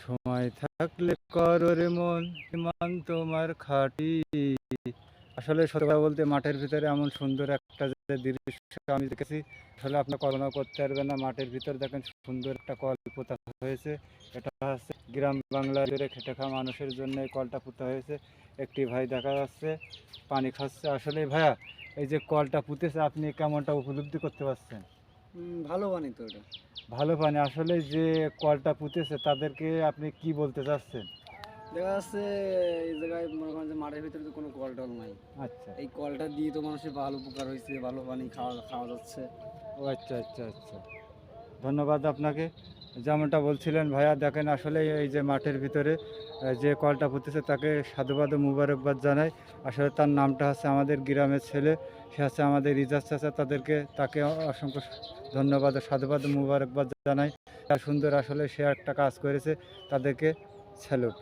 সময় থাকলে করো রে মন ইমান তোমার খাঁটি। আসলে সত্যি কথা বলতে মাঠের ভিতরে এমন সুন্দর একটা যে দৃশ্য আমি দেখেছি, আসলে আপনার কল্পনা করতে পারবেন না। মাঠের ভিতরে দেখেন সুন্দর একটা কল পোতা হয়েছে। এটা হচ্ছে গ্রাম বাংলার ভিতরে খেটে খাওয়া মানুষের জন্য এই কলটা পোতা হয়েছে। একটি ভাই দেখা যাচ্ছে পানি খাচ্ছে। আসলে ভাইয়া, এই যে কলটা পুঁতেছে আপনি কেমনটা উপলব্ধি করতে পারছেন? ভালো বানি তো এটা। ভালো পানি। আসলে যে কলটা পুঁতেছে তাদেরকে আপনি কি বলতে চাচ্ছেন? দেখা যাচ্ছে এই জায়গায় মনে করেন যে মাঠের ভিতরে তো কোনো কল টল নাই। আচ্ছা। এই কলটা দিয়ে তো মানুষের ভালো উপকার হয়েছে, ভালো পানি খাওয়া খাওয়া যাচ্ছে। ও আচ্ছা আচ্ছা আচ্ছা, ধন্যবাদ আপনাকে। যেমনটা বলছিলেন ভাইয়া, দেখেন আসলে এই যে মাঠের ভিতরে যে কলটা পুঁতেছে তাকে সাধুবাদ ও মুবারকবাদ জানাই। আসলে তার নামটা হচ্ছে আমাদের গ্রামের ছেলে, সে হচ্ছে আমাদের রিজার্ভ চাচা। তাকে অসংখ্য ধন্যবাদ ও সাধুবাদ ও মুবারকবাদ জানাই। তার সুন্দর আসলে সে একটা কাজ করেছে, তাদেরকে স্যালুট।